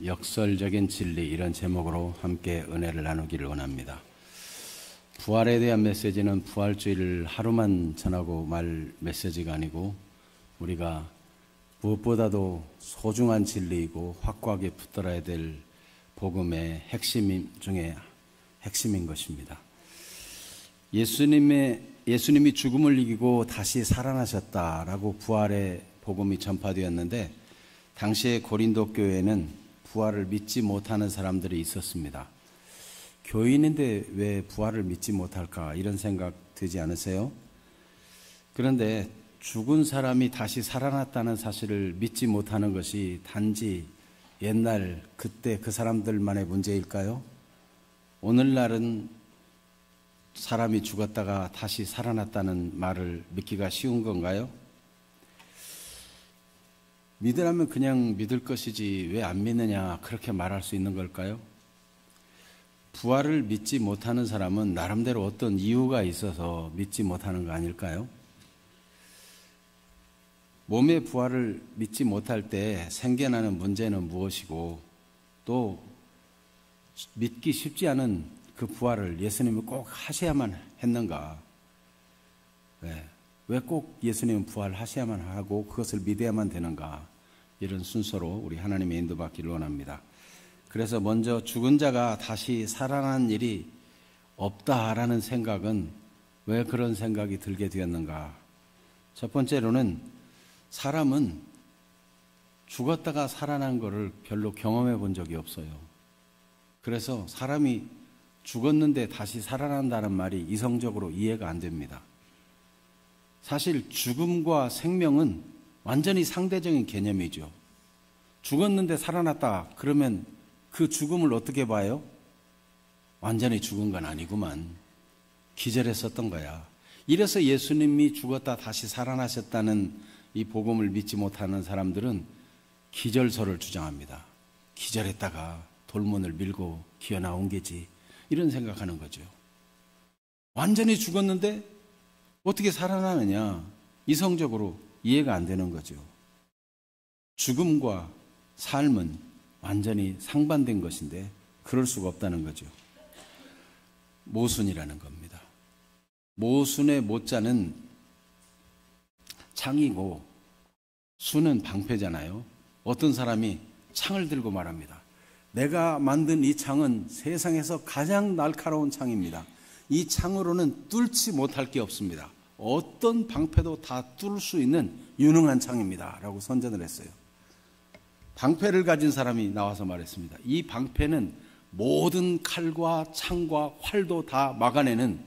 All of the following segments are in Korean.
역설적인 진리, 이런 제목으로 함께 은혜를 나누기를 원합니다. 부활에 대한 메시지는 부활주의를 하루만 전하고 말 메시지가 아니고 우리가 무엇보다도 소중한 진리이고 확고하게 붙들어야 될 복음의 핵심 중에 핵심인 것입니다. 예수님이 죽음을 이기고 다시 살아나셨다라고 부활의 복음이 전파되었는데, 당시의 고린도 교회에는 부활을 믿지 못하는 사람들이 있었습니다. 교인인데 왜 부활을 믿지 못할까, 이런 생각 들지 않으세요? 그런데 죽은 사람이 다시 살아났다는 사실을 믿지 못하는 것이 단지 옛날 그때 그 사람들만의 문제일까요? 오늘날은 사람이 죽었다가 다시 살아났다는 말을 믿기가 쉬운 건가요? 믿으라면 그냥 믿을 것이지 왜 안 믿느냐, 그렇게 말할 수 있는 걸까요? 부활을 믿지 못하는 사람은 나름대로 어떤 이유가 있어서 믿지 못하는 거 아닐까요? 몸의 부활을 믿지 못할 때 생겨나는 문제는 무엇이고, 또 믿기 쉽지 않은 그 부활을 예수님이 꼭 하셔야만 했는가? 왜 꼭 예수님은 부활하셔야만 하고 그것을 믿어야만 되는가? 이런 순서로 우리 하나님의 인도받기를 원합니다. 그래서 먼저 죽은 자가 다시 살아난 일이 없다라는 생각은 왜 그런 생각이 들게 되었는가? 첫 번째로는 사람은 죽었다가 살아난 것을 별로 경험해 본 적이 없어요. 그래서 사람이 죽었는데 다시 살아난다는 말이 이성적으로 이해가 안 됩니다. 사실 죽음과 생명은 완전히 상대적인 개념이죠. 죽었는데 살아났다 그러면 그 죽음을 어떻게 봐요? 완전히 죽은 건 아니구만, 기절했었던 거야. 이래서 예수님이 죽었다 다시 살아나셨다는 이 복음을 믿지 못하는 사람들은 기절설을 주장합니다. 기절했다가 돌문을 밀고 기어나온 게지, 이런 생각하는 거죠. 완전히 죽었는데 어떻게 살아나느냐, 이성적으로 이해가 안 되는 거죠. 죽음과 삶은 완전히 상반된 것인데 그럴 수가 없다는 거죠. 모순이라는 겁니다. 모순의 모자는 창이고 수는 방패잖아요. 어떤 사람이 창을 들고 말합니다. 내가 만든 이 창은 세상에서 가장 날카로운 창입니다. 이 창으로는 뚫지 못할 게 없습니다. 어떤 방패도 다 뚫을 수 있는 유능한 창입니다 라고 선전을 했어요. 방패를 가진 사람이 나와서 말했습니다. 이 방패는 모든 칼과 창과 활도 다 막아내는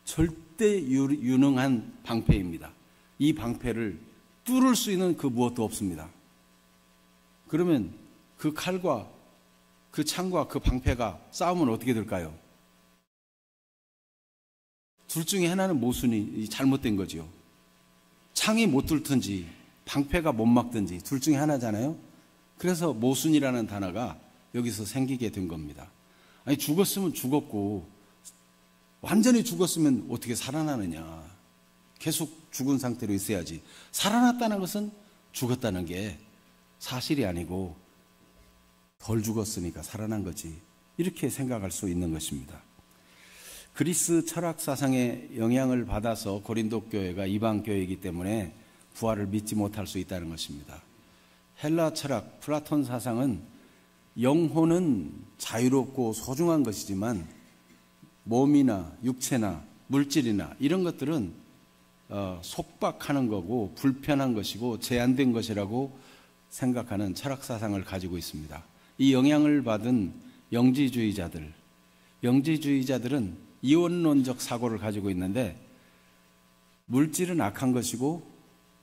절대 유능한 방패입니다. 이 방패를 뚫을 수 있는 그 무엇도 없습니다. 그러면 그 칼과 그 창과 그 방패가 싸우면 어떻게 될까요? 둘 중에 하나는 모순이 잘못된 거죠. 창이 못 뚫든지 방패가 못 막든지 둘 중에 하나잖아요. 그래서 모순이라는 단어가 여기서 생기게 된 겁니다. 아니, 죽었으면 죽었고 완전히 죽었으면 어떻게 살아나느냐. 계속 죽은 상태로 있어야지. 살아났다는 것은 죽었다는 게 사실이 아니고 덜 죽었으니까 살아난 거지, 이렇게 생각할 수 있는 것입니다. 그리스 철학 사상의 영향을 받아서 고린도 교회가 이방 교회이기 때문에 부활을 믿지 못할 수 있다는 것입니다. 헬라 철학, 플라톤 사상은 영혼은 자유롭고 소중한 것이지만 몸이나 육체나 물질이나 이런 것들은 속박하는 거고 불편한 것이고 제한된 것이라고 생각하는 철학 사상을 가지고 있습니다. 이 영향을 받은 영지주의자들은 이원론적 사고를 가지고 있는데, 물질은 악한 것이고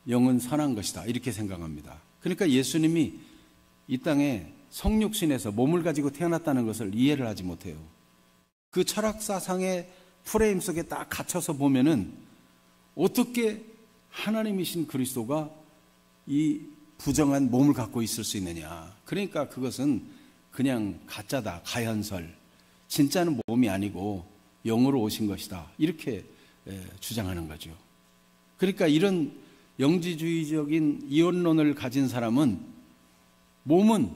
영은 선한 것이다, 이렇게 생각합니다. 그러니까 예수님이 이 땅에 성육신에서 몸을 가지고 태어났다는 것을 이해를 하지 못해요. 그 철학 사상의 프레임 속에 딱 갇혀서 보면은 어떻게 하나님이신 그리스도가 이 부정한 몸을 갖고 있을 수 있느냐. 그러니까 그것은 그냥 가짜다, 가현설, 진짜는 몸이 아니고 영으로 오신 것이다, 이렇게 주장하는 거죠. 그러니까 이런 영지주의적인 이원론을 가진 사람은 몸은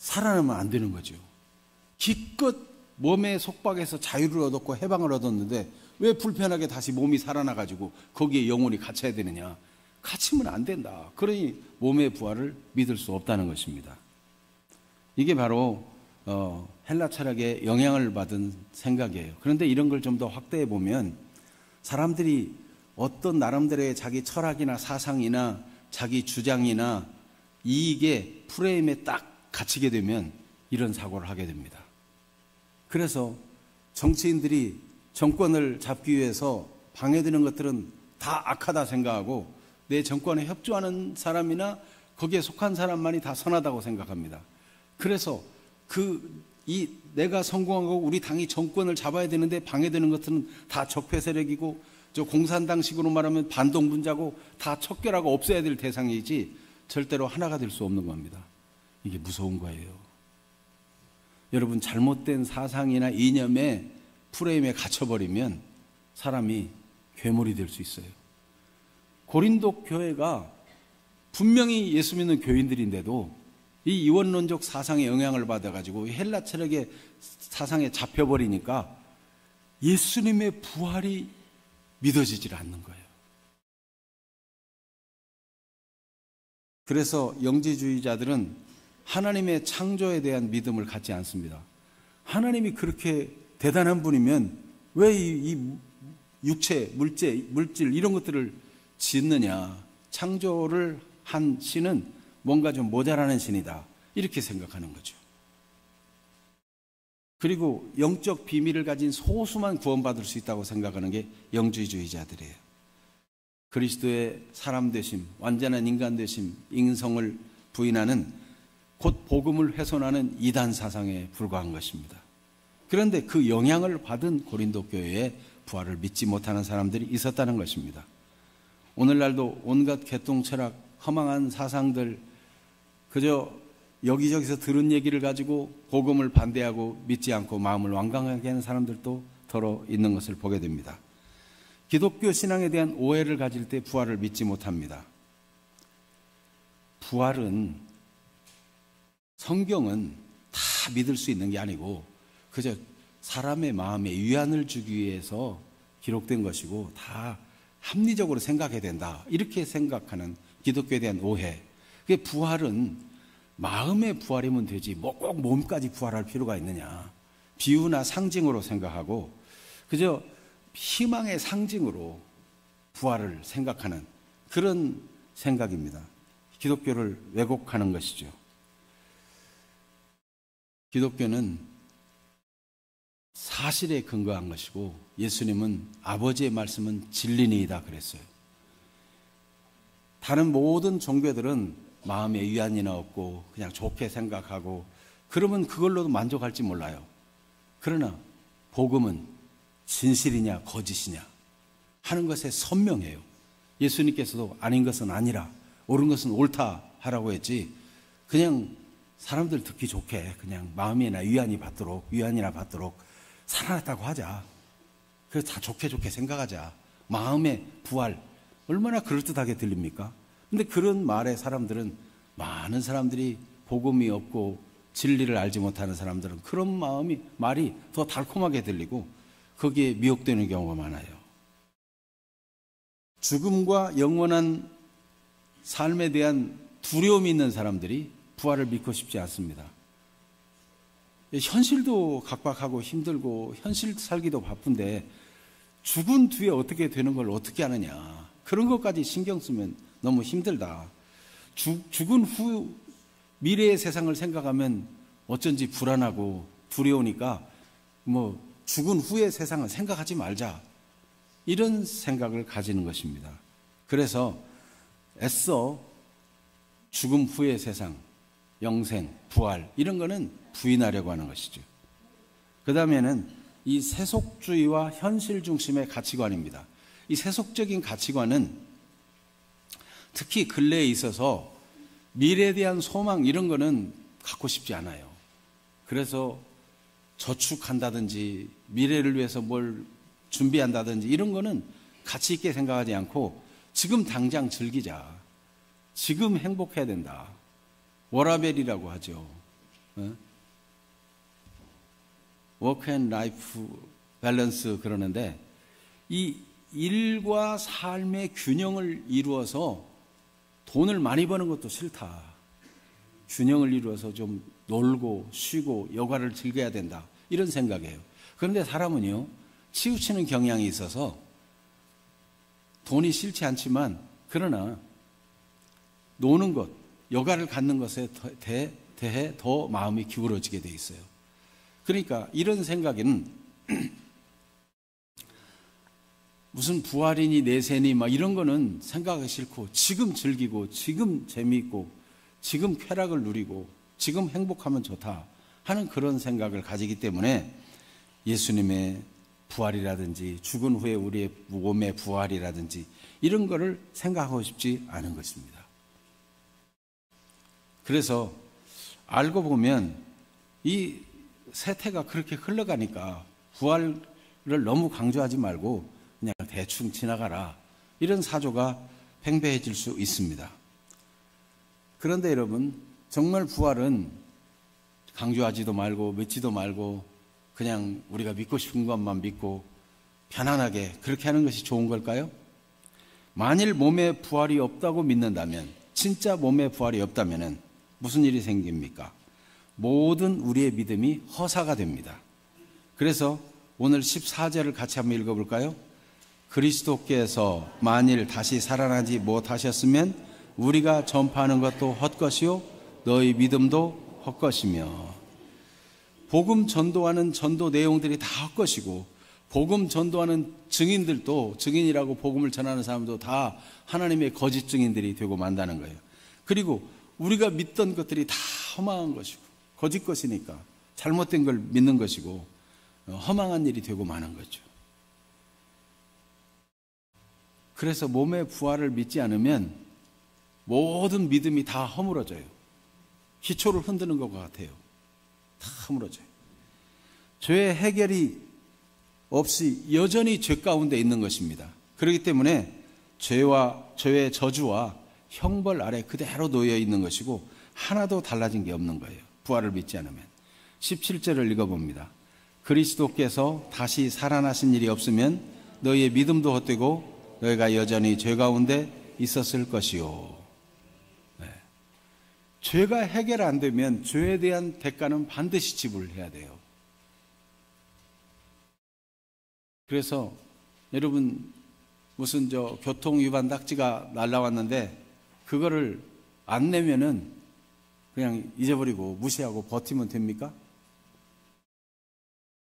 살아나면 안 되는 거죠. 기껏 몸의 속박에서 자유를 얻었고 해방을 얻었는데 왜 불편하게 다시 몸이 살아나가지고 거기에 영혼이 갇혀야 되느냐. 갇히면 안 된다. 그러니 몸의 부활을 믿을 수 없다는 것입니다. 이게 바로 헬라 철학의 영향을 받은 생각이에요. 그런데 이런 걸 좀 더 확대해 보면 사람들이 어떤 나름대로의 자기 철학이나 사상이나 자기 주장이나 이익의 프레임에 딱 갇히게 되면 이런 사고를 하게 됩니다. 그래서 정치인들이 정권을 잡기 위해서 방해되는 것들은 다 악하다 생각하고 내 정권에 협조하는 사람이나 거기에 속한 사람만이 다 선하다고 생각합니다. 그래서 내가 성공하고 우리 당이 정권을 잡아야 되는데 방해되는 것들은 다 적폐 세력이고 저 공산당식으로 말하면 반동분자고 다 척결하고 없애야 될 대상이지 절대로 하나가 될 수 없는 겁니다. 이게 무서운 거예요. 여러분, 잘못된 사상이나 이념의 프레임에 갇혀버리면 사람이 괴물이 될 수 있어요. 고린도 교회가 분명히 예수 믿는 교인들인데도 이 이원론적 사상의 영향을 받아가지고 헬라 철학의 사상에 잡혀버리니까 예수님의 부활이 믿어지질 않는 거예요. 그래서 영지주의자들은 하나님의 창조에 대한 믿음을 갖지 않습니다. 하나님이 그렇게 대단한 분이면 왜 이 육체, 물질 이런 것들을 짓느냐. 창조를 한 신은 뭔가 좀 모자라는 신이다. 이렇게 생각하는 거죠. 그리고 영적 비밀을 가진 소수만 구원받을 수 있다고 생각하는 게 영지주의자들이에요. 그리스도의 사람 되심, 완전한 인간 되심, 인성을 부인하는 곧 복음을 훼손하는 이단 사상에 불과한 것입니다. 그런데 그 영향을 받은 고린도 교회의 부활을 믿지 못하는 사람들이 있었다는 것입니다. 오늘날도 온갖 개똥 철학, 허망한 사상들, 그저 여기저기서 들은 얘기를 가지고 복음을 반대하고 믿지 않고 마음을 완강하게 하는 사람들도 더러 있는 것을 보게 됩니다. 기독교 신앙에 대한 오해를 가질 때 부활을 믿지 못합니다. 부활은 성경은 다 믿을 수 있는 게 아니고 그저 사람의 마음에 위안을 주기 위해서 기록된 것이고 다 합리적으로 생각해야 된다. 이렇게 생각하는 기독교에 대한 오해. 그게 부활은 마음의 부활이면 되지 뭐 꼭 몸까지 부활할 필요가 있느냐. 비유나 상징으로 생각하고 그저 희망의 상징으로 부활을 생각하는 그런 생각입니다. 기독교를 왜곡하는 것이죠. 기독교는 사실에 근거한 것이고 예수님은 아버지의 말씀은 진리니이다 그랬어요. 다른 모든 종교들은 마음에 위안이나 얻고 그냥 좋게 생각하고 그러면 그걸로도 만족할지 몰라요. 그러나 복음은 진실이냐 거짓이냐 하는 것에 선명해요. 예수님께서도 아닌 것은 아니라 옳은 것은 옳다 하라고 했지 그냥 사람들 듣기 좋게 그냥 마음이나 위안이나 받도록 살아났다고 하자. 그래서 다 좋게 생각하자. 마음의 부활 얼마나 그럴듯하게 들립니까? 근데 그런 말에 사람들은 많은 사람들이 복음이 없고 진리를 알지 못하는 사람들은 그런 말이 더 달콤하게 들리고 거기에 미혹되는 경우가 많아요. 죽음과 영원한 삶에 대한 두려움이 있는 사람들이 부활을 믿고 싶지 않습니다. 현실도 각박하고 힘들고 현실 살기도 바쁜데 죽은 뒤에 어떻게 되는 걸 어떻게 아느냐. 그런 것까지 신경 쓰면 너무 힘들다. 죽은 후 미래의 세상을 생각하면 어쩐지 불안하고 두려우니까 뭐 죽은 후의 세상을 생각하지 말자. 이런 생각을 가지는 것입니다. 그래서 애써 죽음 후의 세상, 영생, 부활 이런 거는 부인하려고 하는 것이죠. 그 다음에는 이 세속주의와 현실 중심의 가치관입니다. 이 세속적인 가치관은 특히 근래에 있어서 미래에 대한 소망 이런 거는 갖고 싶지 않아요. 그래서 저축한다든지 미래를 위해서 뭘 준비한다든지 이런 거는 가치 있게 생각하지 않고 지금 당장 즐기자. 지금 행복해야 된다. 워라벨이라고 하죠. 워크 앤 라이프 밸런스 그러는데, 이 일과 삶의 균형을 이루어서 돈을 많이 버는 것도 싫다. 균형을 이루어서 좀 놀고 쉬고 여가를 즐겨야 된다. 이런 생각이에요. 그런데 사람은요, 치우치는 경향이 있어서 돈이 싫지 않지만, 그러나 노는 것, 여가를 갖는 것에 대해 더 마음이 기울어지게 돼 있어요. 그러니까 이런 생각에는 무슨 부활이니 내세니 막 이런 거는 생각하기 싫고, 지금 즐기고 지금 재미있고 지금 쾌락을 누리고 지금 행복하면 좋다 하는 그런 생각을 가지기 때문에 예수님의 부활이라든지 죽은 후에 우리의 몸의 부활이라든지 이런 거를 생각하고 싶지 않은 것입니다. 그래서 알고 보면 이 세태가 그렇게 흘러가니까 부활을 너무 강조하지 말고 그냥 대충 지나가라, 이런 사조가 팽배해질 수 있습니다. 그런데 여러분, 정말 부활은 강조하지도 말고 믿지도 말고 그냥 우리가 믿고 싶은 것만 믿고 편안하게 그렇게 하는 것이 좋은 걸까요? 만일 몸에 부활이 없다고 믿는다면, 진짜 몸에 부활이 없다면 무슨 일이 생깁니까? 모든 우리의 믿음이 허사가 됩니다. 그래서 오늘 14절을 같이 한번 읽어볼까요? 그리스도께서 만일 다시 살아나지 못하셨으면 우리가 전파하는 것도 헛것이요 너희 믿음도 헛것이며. 복음 전도하는 전도 내용들이 다 헛것이고, 복음 전도하는 증인들도, 증인이라고 복음을 전하는 사람도 다 하나님의 거짓 증인들이 되고 만다는 거예요. 그리고 우리가 믿던 것들이 다 허망한 것이고 거짓 것이니까 잘못된 걸 믿는 것이고 허망한 일이 되고 마는 거죠. 그래서 몸의 부활을 믿지 않으면 모든 믿음이 다 허물어져요. 기초를 흔드는 것 같아요. 다 허물어져요. 죄의 해결이 없이 여전히 죄 가운데 있는 것입니다. 그렇기 때문에 죄의 저주와 형벌 아래 그대로 놓여 있는 것이고 하나도 달라진 게 없는 거예요. 부활을 믿지 않으면. 17절을 읽어봅니다. 그리스도께서 다시 살아나신 일이 없으면 너희의 믿음도 헛되고 너희가 여전히 죄 가운데 있었을 것이요. 네. 죄가 해결 안 되면 죄에 대한 대가는 반드시 지불해야 돼요. 그래서 여러분, 무슨 교통 위반 딱지가 날라왔는데 그거를 안 내면은 그냥 잊어버리고 무시하고 버티면 됩니까?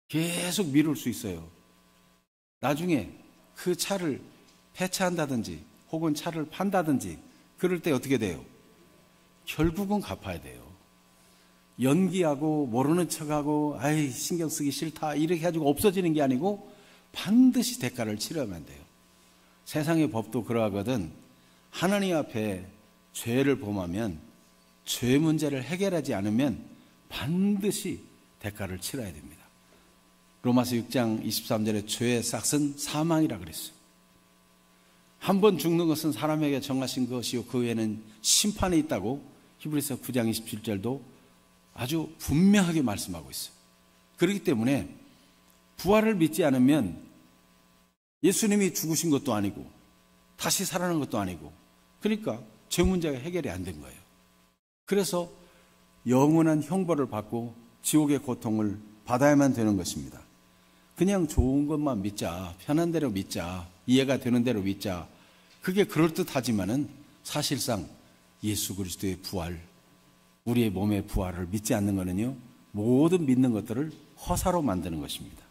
계속 미룰 수 있어요. 나중에 그 차를 폐차한다든지 혹은 차를 판다든지 그럴 때 어떻게 돼요? 결국은 갚아야 돼요. 연기하고 모르는 척하고 아이 신경 쓰기 싫다 이렇게 해가지고 없어지는 게 아니고 반드시 대가를 치러야만 돼요. 세상의 법도 그러하거든. 하나님 앞에 죄를 범하면 죄 문제를 해결하지 않으면 반드시 대가를 치러야 됩니다. 로마서 6장 23절에 죄의 싹은 사망이라 그랬어요. 한 번 죽는 것은 사람에게 정하신 것이요 그 외에는 심판이 있다고 히브리서 9장 27절도 아주 분명하게 말씀하고 있어요. 그렇기 때문에 부활을 믿지 않으면 예수님이 죽으신 것도 아니고 다시 살아난 것도 아니고, 그러니까 죄 문제가 해결이 안 된 거예요. 그래서 영원한 형벌을 받고 지옥의 고통을 받아야만 되는 것입니다. 그냥 좋은 것만 믿자, 편한 대로 믿자, 이해가 되는 대로 믿자, 그게 그럴듯하지만은 사실상 예수 그리스도의 부활, 우리의 몸의 부활을 믿지 않는 것은요, 모든 믿는 것들을 허사로 만드는 것입니다.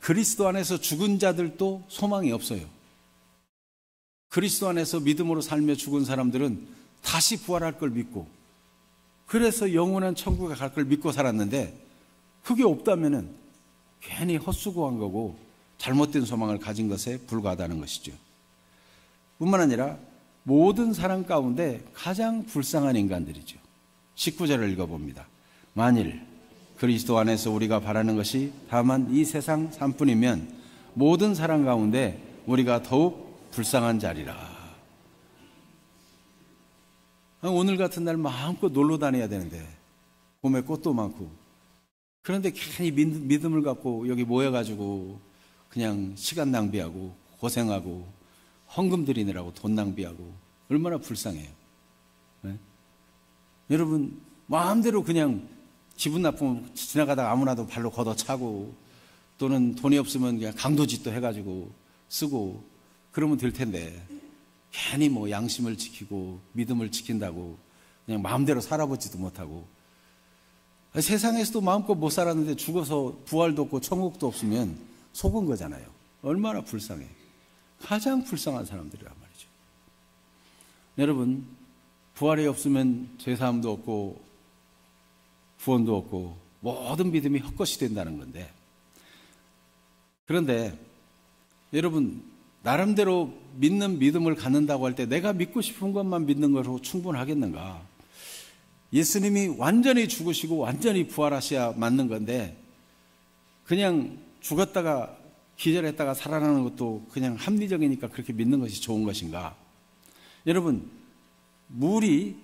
그리스도 안에서 죽은 자들도 소망이 없어요. 그리스도 안에서 믿음으로 살며 죽은 사람들은 다시 부활할 걸 믿고, 그래서 영원한 천국에 갈 걸 믿고 살았는데 그게 없다면은 괜히 헛수고한 거고 잘못된 소망을 가진 것에 불과하다는 것이죠. 뿐만 아니라 모든 사람 가운데 가장 불쌍한 인간들이죠. 19절을 읽어봅니다. 만일 그리스도 안에서 우리가 바라는 것이 다만 이 세상 삶뿐이면 모든 사람 가운데 우리가 더욱 불쌍한 자리라. 오늘 같은 날 마음껏 놀러 다녀야 되는데 봄에 꽃도 많고. 그런데 괜히 믿음을 갖고 여기 모여가지고 그냥 시간 낭비하고 고생하고 헌금 드리느라고 돈 낭비하고 얼마나 불쌍해요. 네? 여러분 마음대로 그냥 기분 나쁘면 지나가다가 아무나도 발로 걷어차고 또는 돈이 없으면 그냥 강도짓도 해가지고 쓰고 그러면 될 텐데 괜히 뭐 양심을 지키고 믿음을 지킨다고 그냥 마음대로 살아보지도 못하고 세상에서도 마음껏 못 살았는데 죽어서 부활도 없고 천국도 없으면 속은 거잖아요. 얼마나 불쌍해. 가장 불쌍한 사람들이란 말이죠. 여러분 부활이 없으면 죄사함도 없고 구원도 없고 모든 믿음이 헛것이 된다는 건데, 그런데 여러분 나름대로 믿는 믿음을 갖는다고 할 때 내가 믿고 싶은 것만 믿는 것으로 충분하겠는가? 예수님이 완전히 죽으시고 완전히 부활하셔야 맞는 건데 그냥 죽었다가 기절했다가 살아나는 것도 그냥 합리적이니까 그렇게 믿는 것이 좋은 것인가? 여러분 물이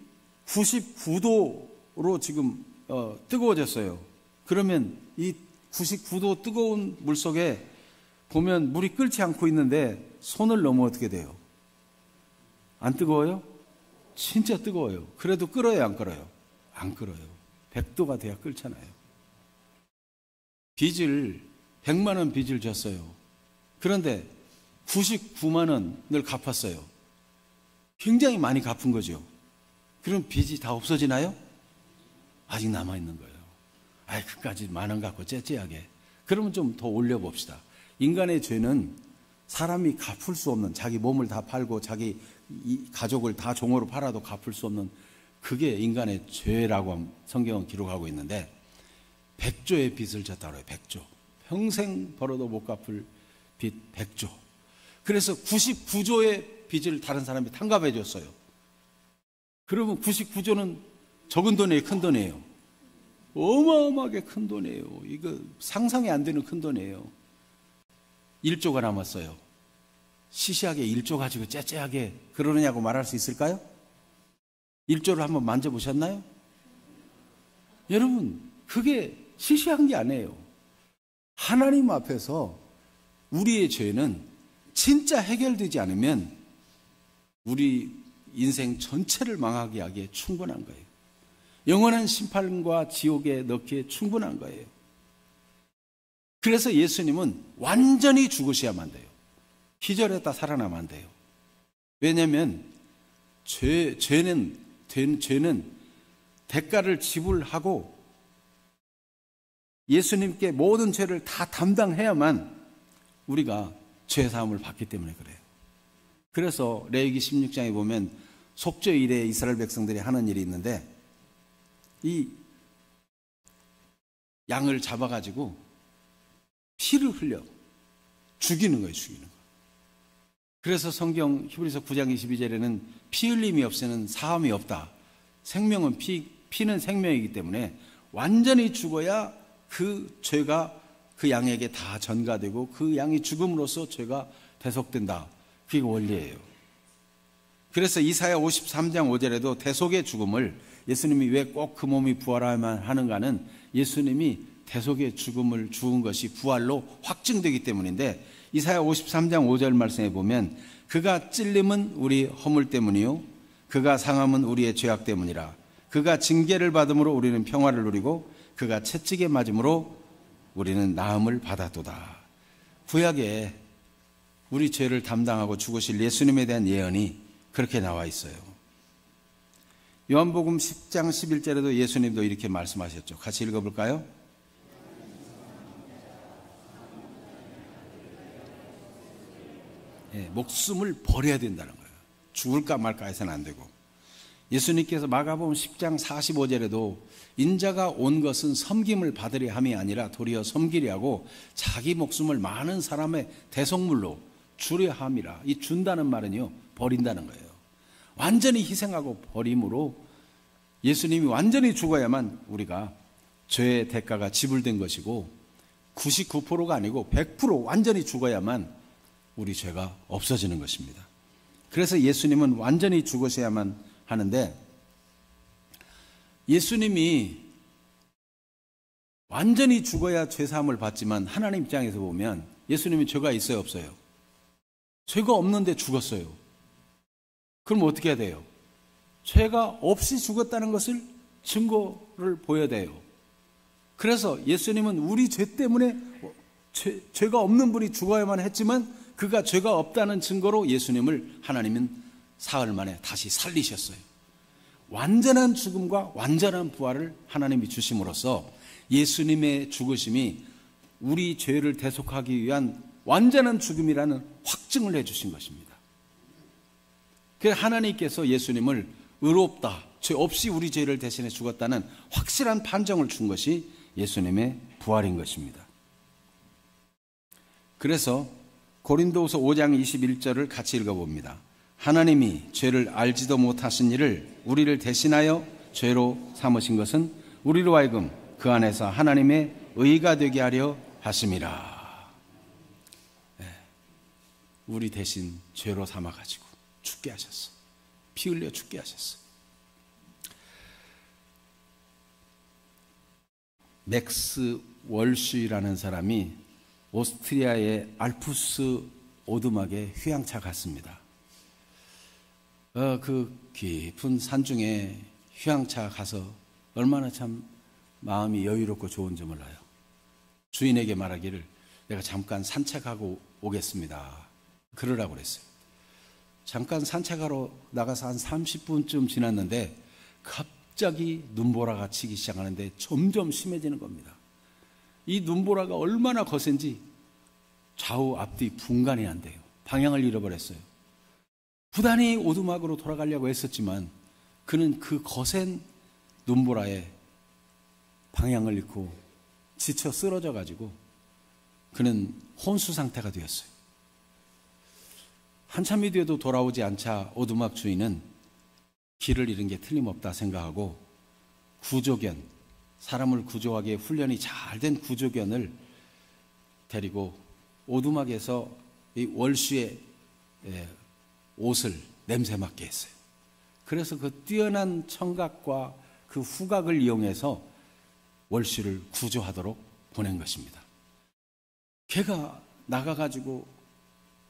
99도로 지금 뜨거워졌어요. 그러면 이 99도 뜨거운 물 속에 보면 물이 끓지 않고 있는데 손을 넣으면 어떻게 돼요? 안 뜨거워요? 진짜 뜨거워요. 그래도 끓어요, 안 끓어요? 안 끓어요. 100도가 돼야 끓잖아요. 빚을 100만 원 빚을 졌어요. 그런데 99만 원을 갚았어요. 굉장히 많이 갚은 거죠. 그럼 빚이 다 없어지나요? 아직 남아있는 거예요. 아이, 그까지 만 원 갖고 째째하게. 그러면 좀 더 올려봅시다. 인간의 죄는 사람이 갚을 수 없는, 자기 몸을 다 팔고 자기 가족을 다 종으로 팔아도 갚을 수 없는, 그게 인간의 죄라고 성경은 기록하고 있는데 100조의 빚을 졌다고 해요. 100조. 평생 벌어도 못 갚을 빚 100조. 그래서 99조의 빚을 다른 사람이 탕감해 줬어요. 그러면 99조는 적은 돈이에요, 큰 돈이에요? 어마어마하게 큰 돈이에요. 이거 상상이 안 되는 큰 돈이에요. 1조가 남았어요. 시시하게 1조 가지고 째째하게 그러느냐고 말할 수 있을까요? 1조를 한번 만져보셨나요? 여러분, 그게 시시한 게 아니에요. 하나님 앞에서 우리의 죄는 진짜 해결되지 않으면 우리 인생 전체를 망하게 하기에 충분한 거예요. 영원한 심판과 지옥에 넣기에 충분한 거예요. 그래서 예수님은 완전히 죽으셔야만 돼요. 기절했다 살아나면 안 돼요. 왜냐하면 죄는 대가를 지불하고 예수님께 모든 죄를 다 담당해야만 우리가 죄사함을 받기 때문에 그래요. 그래서 레위기 16장에 보면 속죄 이래 이스라엘 백성들이 하는 일이 있는데, 이 양을 잡아가지고 피를 흘려 죽이는 거예요. 죽이는 거. 그래서 성경 히브리서 9장 22절에는 피 흘림이 없이는 사함이 없다. 생명은 피는 생명이기 때문에 완전히 죽어야 그 죄가 그 양에게 다 전가되고 그 양이 죽음으로써 죄가 대속된다. 그게 원리예요. 그래서 이사야 53장 5절에도 대속의 죽음을, 예수님이 왜 꼭 그 몸이 부활해야만 하는가는 예수님이 대속의 죽음을 죽은 것이 부활로 확증되기 때문인데, 이사야 53장 5절 말씀에 보면 그가 찔림은 우리 허물 때문이요 그가 상함은 우리의 죄악 때문이라. 그가 징계를 받음으로 우리는 평화를 누리고 그가 채찍에 맞음으로 우리는 나음을 받았도다. 구약에 우리 죄를 담당하고 죽으실 예수님에 대한 예언이 그렇게 나와 있어요. 요한복음 10장 11절에도 예수님도 이렇게 말씀하셨죠. 같이 읽어볼까요? 네, 목숨을 버려야 된다는 거예요. 죽을까 말까 해서는 안 되고. 예수님께서 마가복음 10장 45절에도 인자가 온 것은 섬김을 받으려 함이 아니라 도리어 섬기려 하고 자기 목숨을 많은 사람의 대속물로 주려 함이라. 이 준다는 말은요, 버린다는 거예요. 완전히 희생하고 버림으로 예수님이 완전히 죽어야만 우리가 죄의 대가가 지불된 것이고, 99%가 아니고 100% 완전히 죽어야만 우리 죄가 없어지는 것입니다. 그래서 예수님은 완전히 죽으셔야만 하는데, 예수님이 완전히 죽어야 죄사함을 받지만 하나님 입장에서 보면 예수님이 죄가 있어요, 없어요? 죄가 없는데 죽었어요. 그럼 어떻게 해야 돼요? 죄가 없이 죽었다는 것을 증거를 보여야 돼요. 그래서 예수님은 우리 죄 때문에 죄가 없는 분이 죽어야만 했지만 그가 죄가 없다는 증거로 예수님을 하나님은 사흘 만에 다시 살리셨어요. 완전한 죽음과 완전한 부활을 하나님이 주심으로써 예수님의 죽으심이 우리 죄를 대속하기 위한 완전한 죽음이라는 확증을 해주신 것입니다. 그래서 하나님께서 예수님을 의롭다, 죄 없이 우리 죄를 대신해 죽었다는 확실한 판정을 준 것이 예수님의 부활인 것입니다. 그래서 고린도후서 5장 21절을 같이 읽어봅니다. 하나님이 죄를 알지도 못하신 이를 우리를 대신하여 죄로 삼으신 것은 우리로 하여금 그 안에서 하나님의 의가 되게 하려 하심이라. 우리 대신 죄로 삼아가지고 죽게 하셨어. 피 흘려 죽게 하셨어. 맥스 월슈라는 사람이 오스트리아의 알프스 오두막에 휴양차 갔습니다. 그 깊은 산중에 휴양차 가서 얼마나 참 마음이 여유롭고 좋은지 몰라요. 주인에게 말하기를 내가 잠깐 산책하고 오겠습니다. 그러라고 그랬어요. 잠깐 산책하러 나가서 한 30분쯤 지났는데 갑자기 눈보라가 치기 시작하는데 점점 심해지는 겁니다. 이 눈보라가 얼마나 거센지 좌우 앞뒤 분간이 안 돼요. 방향을 잃어버렸어요. 부단히 오두막으로 돌아가려고 했었지만 그는 그 거센 눈보라에 방향을 잃고 지쳐 쓰러져 가지고 그는 혼수 상태가 되었어요. 한참이 뒤에도 돌아오지 않자 오두막 주인은 길을 잃은 게 틀림없다 생각하고 구조견, 사람을 구조하기에 훈련이 잘 된 구조견을 데리고 오두막에서 이 월슈의 옷을 냄새 맡게 했어요. 그래서 그 뛰어난 청각과 그 후각을 이용해서 월슈를 구조하도록 보낸 것입니다. 걔가 나가가지고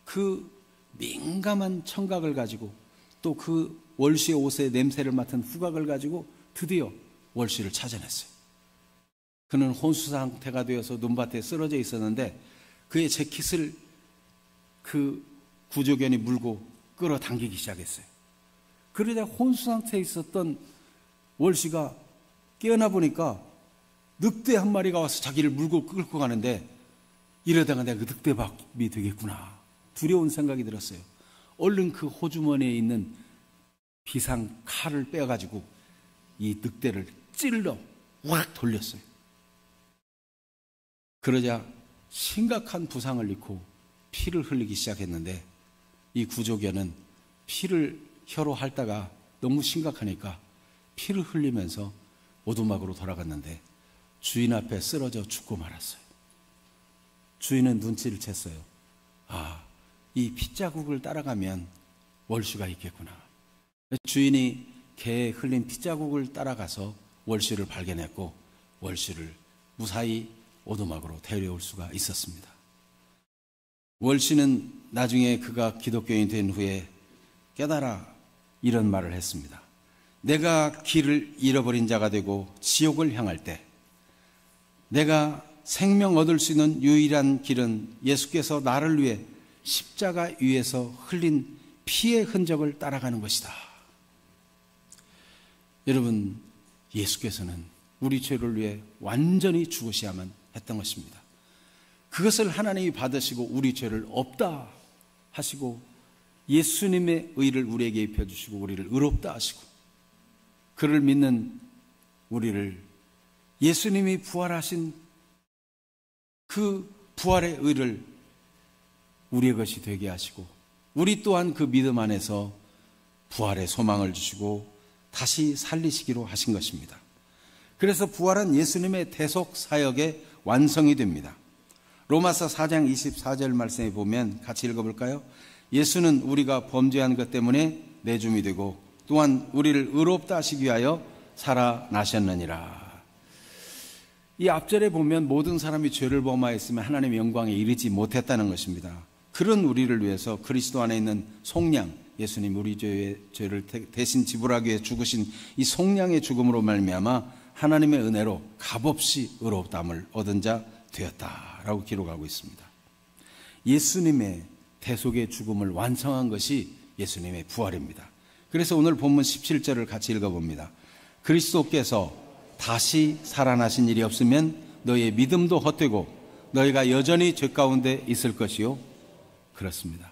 그 민감한 청각을 가지고 또 그 월슈의 옷의 냄새를 맡은 후각을 가지고 드디어 월슈를 찾아냈어요. 그는 혼수 상태가 되어서 눈밭에 쓰러져 있었는데 그의 재킷을 그 구조견이 물고 끌어당기기 시작했어요. 그러자 혼수 상태에 있었던 월슈가 깨어나 보니까 늑대 한 마리가 와서 자기를 물고 끌고 가는데 이러다가 내가 그 늑대밥이 되겠구나. 두려운 생각이 들었어요. 얼른 그 호주머니에 있는 비상 칼을 빼가지고 이 늑대를 찔러 확 돌렸어요. 그러자 심각한 부상을 입고 피를 흘리기 시작했는데 이 구조견은 피를 혀로 핥다가 너무 심각하니까 피를 흘리면서 오두막으로 돌아갔는데 주인 앞에 쓰러져 죽고 말았어요. 주인은 눈치를 챘어요. 아, 이 핏자국을 따라가면 월슈가 있겠구나. 주인이 개에 흘린 핏자국을 따라가서 월슈를 발견했고 월슈를 무사히 오두막으로 데려올 수가 있었습니다. 월슈는 나중에 그가 기독교인이 된 후에 깨달아 이런 말을 했습니다. 내가 길을 잃어버린 자가 되고 지옥을 향할 때 내가 생명 얻을 수 있는 유일한 길은 예수께서 나를 위해 십자가 위에서 흘린 피의 흔적을 따라가는 것이다. 여러분, 예수께서는 우리 죄를 위해 완전히 죽으셔야만 했던 것입니다. 그것을 하나님이 받으시고 우리 죄를 없다 하시고 예수님의 의를 우리에게 입혀주시고 우리를 의롭다 하시고 그를 믿는 우리를 예수님이 부활하신 그 부활의 의를 우리의 것이 되게 하시고 우리 또한 그 믿음 안에서 부활의 소망을 주시고 다시 살리시기로 하신 것입니다. 그래서 부활은 예수님의 대속 사역의 완성이 됩니다. 로마서 4장 24절 말씀에 보면 같이 읽어볼까요? 예수는 우리가 범죄한 것 때문에 내줌이 되고 또한 우리를 의롭다 하시기 위하여 살아나셨느니라. 이 앞절에 보면 모든 사람이 죄를 범하였으면 하나님의 영광에 이르지 못했다는 것입니다. 그런 우리를 위해서 그리스도 안에 있는 속량, 예수님 우리 죄를 대신 지불하기 위해 죽으신 이 속량의 죽음으로 말미암아 하나님의 은혜로 값없이 의롭다함을 얻은 자 되었다라고 기록하고 있습니다. 예수님의 대속의 죽음을 완성한 것이 예수님의 부활입니다. 그래서 오늘 본문 17절을 같이 읽어봅니다. 그리스도께서 다시 살아나신 일이 없으면 너희의 믿음도 헛되고 너희가 여전히 죄 가운데 있을 것이요. 그렇습니다.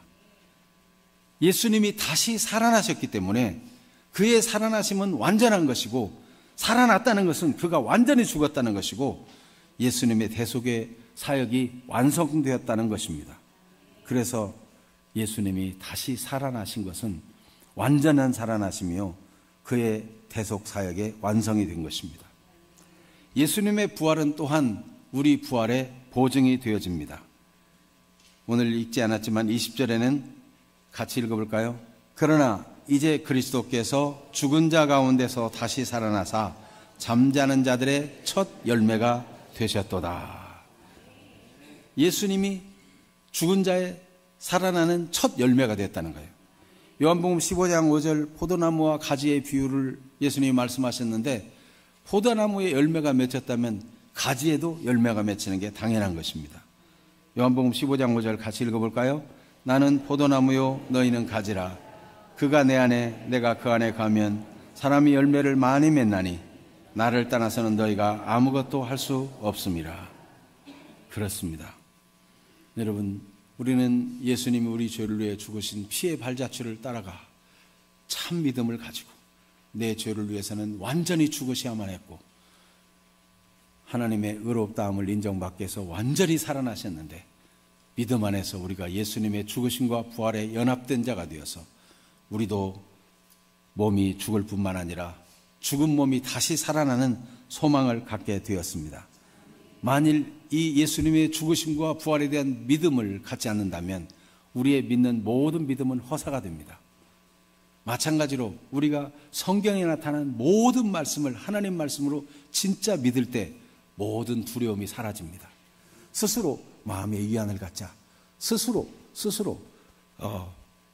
예수님이 다시 살아나셨기 때문에 그의 살아나심은 완전한 것이고, 살아났다는 것은 그가 완전히 죽었다는 것이고, 예수님의 대속의 사역이 완성되었다는 것입니다. 그래서 예수님이 다시 살아나신 것은 완전한 살아나심이요, 그의 대속 사역의 완성이 된 것입니다. 예수님의 부활은 또한 우리 부활의 보증이 되어집니다. 오늘 읽지 않았지만 20절에는 같이 읽어볼까요? 그러나 이제 그리스도께서 죽은 자 가운데서 다시 살아나사 잠자는 자들의 첫 열매가 되셨도다. 예수님이 죽은 자의 살아나는 첫 열매가 됐다는 거예요. 요한복음 15장 5절 포도나무와 가지의 비유를 예수님이 말씀하셨는데, 포도나무에 열매가 맺혔다면 가지에도 열매가 맺히는 게 당연한 것입니다. 요한복음 15장 5절 같이 읽어볼까요? 나는 포도나무요 너희는 가지라. 그가 내 안에 내가 그 안에 가면 사람이 열매를 많이 맺나니 나를 떠나서는 너희가 아무것도 할 수 없음이라. 그렇습니다. 여러분, 우리는 예수님이 우리 죄를 위해 죽으신 피의 발자취를 따라가 참 믿음을 가지고 내 죄를 위해서는 완전히 죽으셔야만 했고, 하나님의 의롭다함을 인정받기 위해서 완전히 살아나셨는데, 믿음 안에서 우리가 예수님의 죽으심과 부활에 연합된 자가 되어서 우리도 몸이 죽을 뿐만 아니라 죽은 몸이 다시 살아나는 소망을 갖게 되었습니다. 만일 이 예수님의 죽으심과 부활에 대한 믿음을 갖지 않는다면 우리의 믿는 모든 믿음은 허사가 됩니다. 마찬가지로 우리가 성경에 나타난 모든 말씀을 하나님 말씀으로 진짜 믿을 때 모든 두려움이 사라집니다. 스스로 마음의 위안을 갖자. 스스로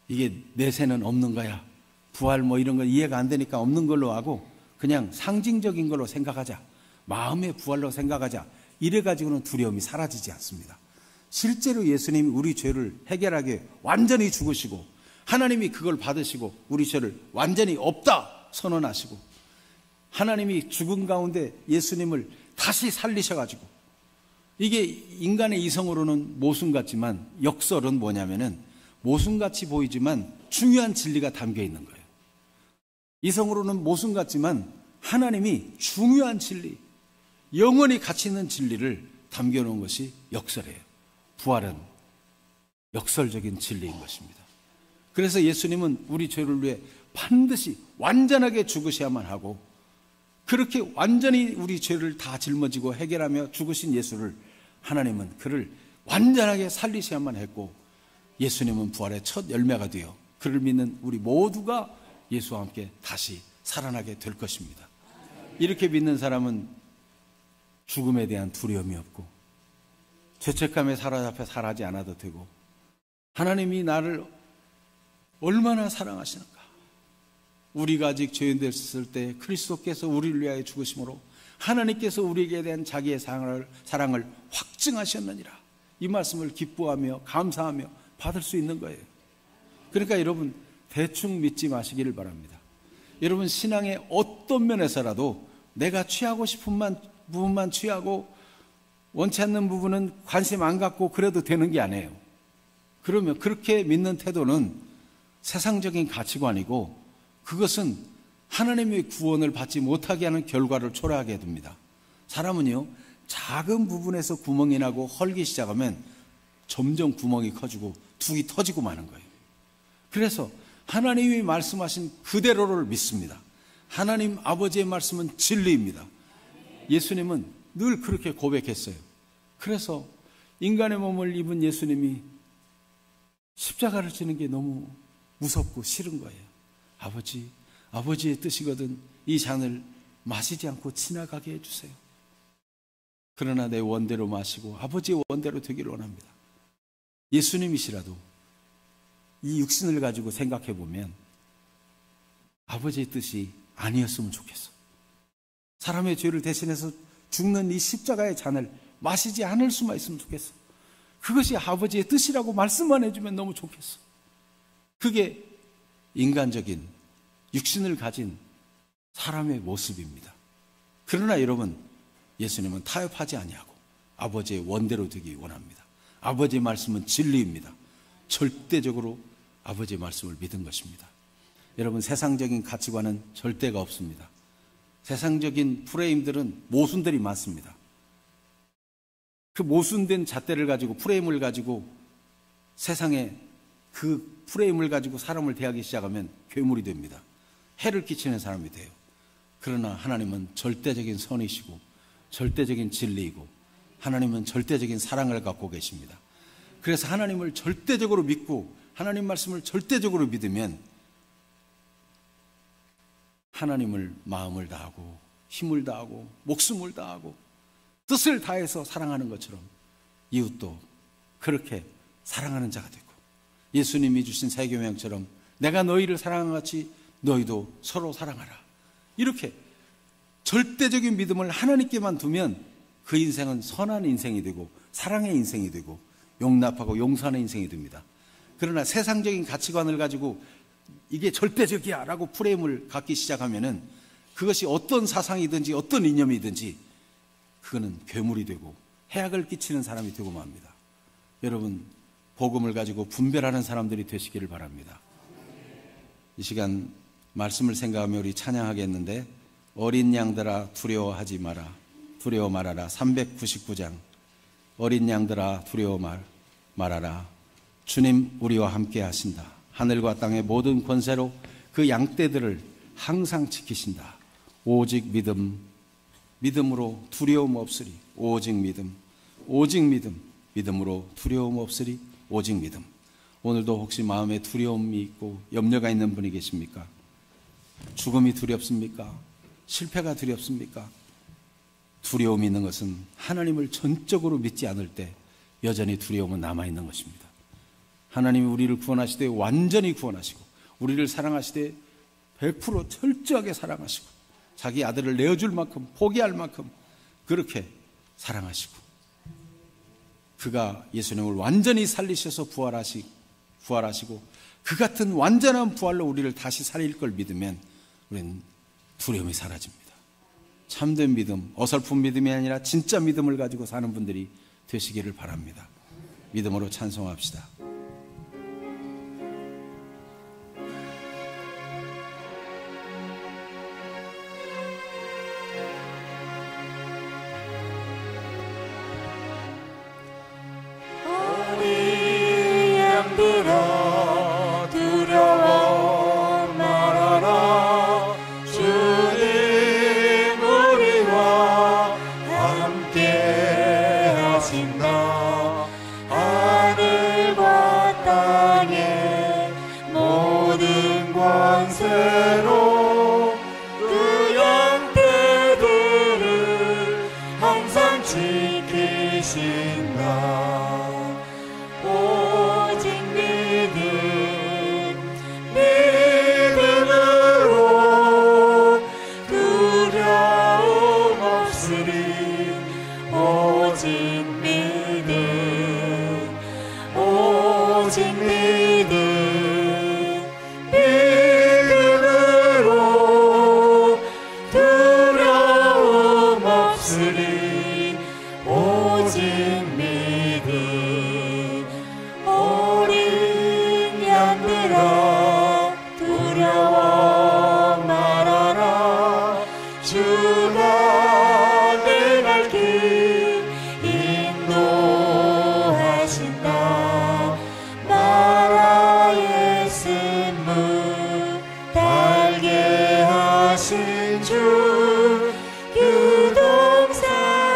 이게 내세는 없는 거야, 부활 뭐 이런 거 이해가 안 되니까 없는 걸로 하고 그냥 상징적인 걸로 생각하자, 마음의 부활로 생각하자, 이래가지고는 두려움이 사라지지 않습니다. 실제로 예수님이 우리 죄를 해결하게 완전히 죽으시고 하나님이 그걸 받으시고 우리 죄를 완전히 없다 선언하시고, 하나님이 죽은 가운데 예수님을 다시 살리셔가지고, 이게 인간의 이성으로는 모순 같지만 역설은 뭐냐면은 모순같이 보이지만 중요한 진리가 담겨 있는 거예요. 이성으로는 모순 같지만 하나님이 중요한 진리, 영원히 가치 있는 진리를 담겨놓은 것이 역설이에요. 부활은 역설적인 진리인 것입니다. 그래서 예수님은 우리 죄를 위해 반드시 완전하게 죽으셔야만 하고, 그렇게 완전히 우리 죄를 다 짊어지고 해결하며 죽으신 예수를 하나님은 그를 완전하게 살리셔야만 했고, 예수님은 부활의 첫 열매가 되어 그를 믿는 우리 모두가 예수와 함께 다시 살아나게 될 것입니다. 이렇게 믿는 사람은 죽음에 대한 두려움이 없고 죄책감에 사로잡혀 살아지 않아도 되고, 하나님이 나를 얼마나 사랑하시는가, 우리가 아직 죄인 됐을 때 그리스도께서 우리를 위하여 죽으심으로 하나님께서 우리에게 대한 자기의 사랑을 확증하셨느니라, 이 말씀을 기뻐하며 감사하며 받을 수 있는 거예요. 그러니까 여러분, 대충 믿지 마시기를 바랍니다. 여러분, 신앙의 어떤 면에서라도 내가 취하고 싶은 부분만 취하고 원치 않는 부분은 관심 안 갖고 그래도 되는 게 아니에요. 그러면 그렇게 믿는 태도는 세상적인 가치관이고, 그것은 하나님의 구원을 받지 못하게 하는 결과를 초래하게 됩니다. 사람은요, 작은 부분에서 구멍이 나고 헐기 시작하면 점점 구멍이 커지고 둑이 터지고 마는 거예요. 그래서 하나님이 말씀하신 그대로를 믿습니다. 하나님 아버지의 말씀은 진리입니다. 예수님은 늘 그렇게 고백했어요. 그래서 인간의 몸을 입은 예수님이 십자가를 지는 게 너무 무섭고 싫은 거예요. 아버지의 뜻이거든 이 잔을 마시지 않고 지나가게 해주세요. 그러나 내 원대로 마시고 아버지의 원대로 되기를 원합니다. 예수님이시라도 이 육신을 가지고 생각해 보면 아버지의 뜻이 아니었으면 좋겠어. 사람의 죄를 대신해서 죽는 이 십자가의 잔을 마시지 않을 수만 있으면 좋겠어. 그것이 아버지의 뜻이라고 말씀만 해주면 너무 좋겠어. 그게 인간적인 육신을 가진 사람의 모습입니다. 그러나 여러분, 예수님은 타협하지 아니하고 아버지의 원대로 되기 원합니다. 아버지의 말씀은 진리입니다. 절대적으로 아버지의 말씀을 믿은 것입니다. 여러분, 세상적인 가치관은 절대가 없습니다. 세상적인 프레임들은 모순들이 많습니다. 그 모순된 잣대를 가지고, 프레임을 가지고 세상에 그 프레임을 가지고 사람을 대하기 시작하면 괴물이 됩니다. 해를 끼치는 사람이 돼요. 그러나 하나님은 절대적인 선이시고 절대적인 진리이고 하나님은 절대적인 사랑을 갖고 계십니다. 그래서 하나님을 절대적으로 믿고 하나님 말씀을 절대적으로 믿으면 하나님을 마음을 다하고 힘을 다하고 목숨을 다하고 뜻을 다해서 사랑하는 것처럼 이웃도 그렇게 사랑하는 자가 되고, 예수님이 주신 새 계명처럼 내가 너희를 사랑한 같이 너희도 서로 사랑하라. 이렇게 절대적인 믿음을 하나님께만 두면 그 인생은 선한 인생이 되고 사랑의 인생이 되고 용납하고 용서하는 인생이 됩니다. 그러나 세상적인 가치관을 가지고 이게 절대적이야 라고 프레임을 갖기 시작하면은 그것이 어떤 사상이든지 어떤 이념이든지 그거는 괴물이 되고 해악을 끼치는 사람이 되고 맙니다. 여러분, 복음을 가지고 분별하는 사람들이 되시기를 바랍니다. 이 시간 말씀을 생각하며 우리 찬양하겠는데, 어린 양들아 두려워하지 마라, 두려워 말아라. 399장. 어린 양들아 두려워 말아라. 주님 우리와 함께 하신다. 하늘과 땅의 모든 권세로 그 양떼들을 항상 지키신다. 오직 믿음으로 두려움 없으리. 오직 믿음, 믿음으로 두려움 없으리. 오직 믿음. 오늘도 혹시 마음에 두려움이 있고 염려가 있는 분이 계십니까? 죽음이 두렵습니까? 실패가 두렵습니까? 두려움이 있는 것은 하나님을 전적으로 믿지 않을 때 여전히 두려움은 남아있는 것입니다. 하나님이 우리를 구원하시되 완전히 구원하시고 우리를 사랑하시되 100% 철저하게 사랑하시고 자기 아들을 내어줄 만큼 포기할 만큼 그렇게 사랑하시고, 그가 예수님을 완전히 살리셔서 부활하시고 그 같은 완전한 부활로 우리를 다시 살릴 걸 믿으면 우리는 두려움이 사라집니다. 참된 믿음, 어설픈 믿음이 아니라 진짜 믿음을 가지고 사는 분들이 되시기를 바랍니다. 믿음으로 찬송합시다. 주 유동산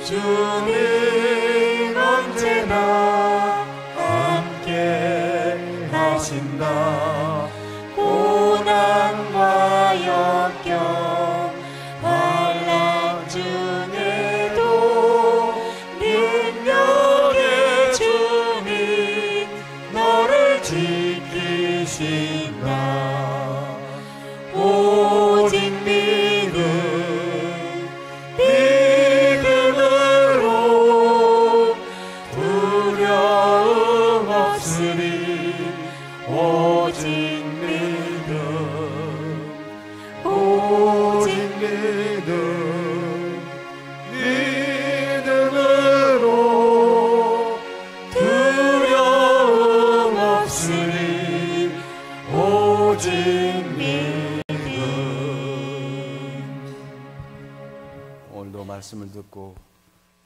주님 언제나 함께 하신다. 고난과 역경 환난 중에도 능력의 주님 너를 지키신다. 오직 믿음으로 두려움 없으리. 오직 믿음으로 두려움 없으리. 오직 믿음. 오늘도 말씀을 듣고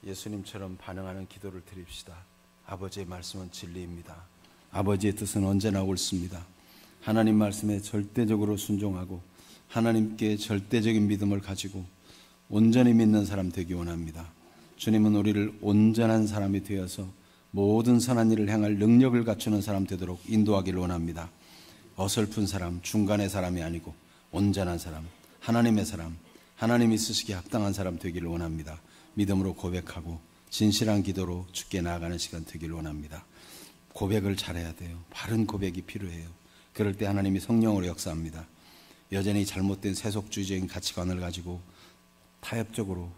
예수님처럼 반응하는 기도를 드립시다. 아버지의 말씀은 진리입니다. 아버지의 뜻은 언제나 옳습니다. 하나님 말씀에 절대적으로 순종하고 하나님께 절대적인 믿음을 가지고 온전히 믿는 사람 되기 원합니다. 주님은 우리를 온전한 사람이 되어서 모든 선한 일을 행할 능력을 갖추는 사람 되도록 인도하기를 원합니다. 어설픈 사람, 중간의 사람이 아니고 온전한 사람, 하나님의 사람, 하나님이 쓰시기에 합당한 사람 되기를 원합니다. 믿음으로 고백하고 진실한 기도로 주께 나아가는 시간 되기를 원합니다. 고백을 잘해야 돼요. 바른 고백이 필요해요. 그럴 때 하나님이 성령으로 역사합니다. 여전히 잘못된 세속주의적인 가치관을 가지고 타협적으로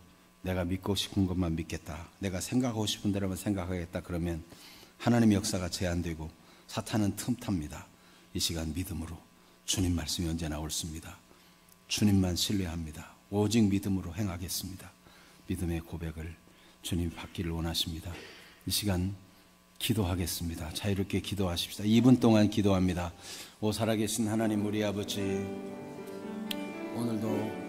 내가 믿고 싶은 것만 믿겠다, 내가 생각하고 싶은 대로만 생각하겠다 그러면 하나님의 역사가 제한되고 사탄은 틈탑니다. 이 시간 믿음으로 주님 말씀이 언제나 옳습니다. 주님만 신뢰합니다. 오직 믿음으로 행하겠습니다. 믿음의 고백을 주님이 받기를 원하십니다. 이 시간 기도하겠습니다. 자유롭게 기도하십시다. 2분 동안 기도합니다. 오 살아계신 하나님 우리 아버지, 오늘도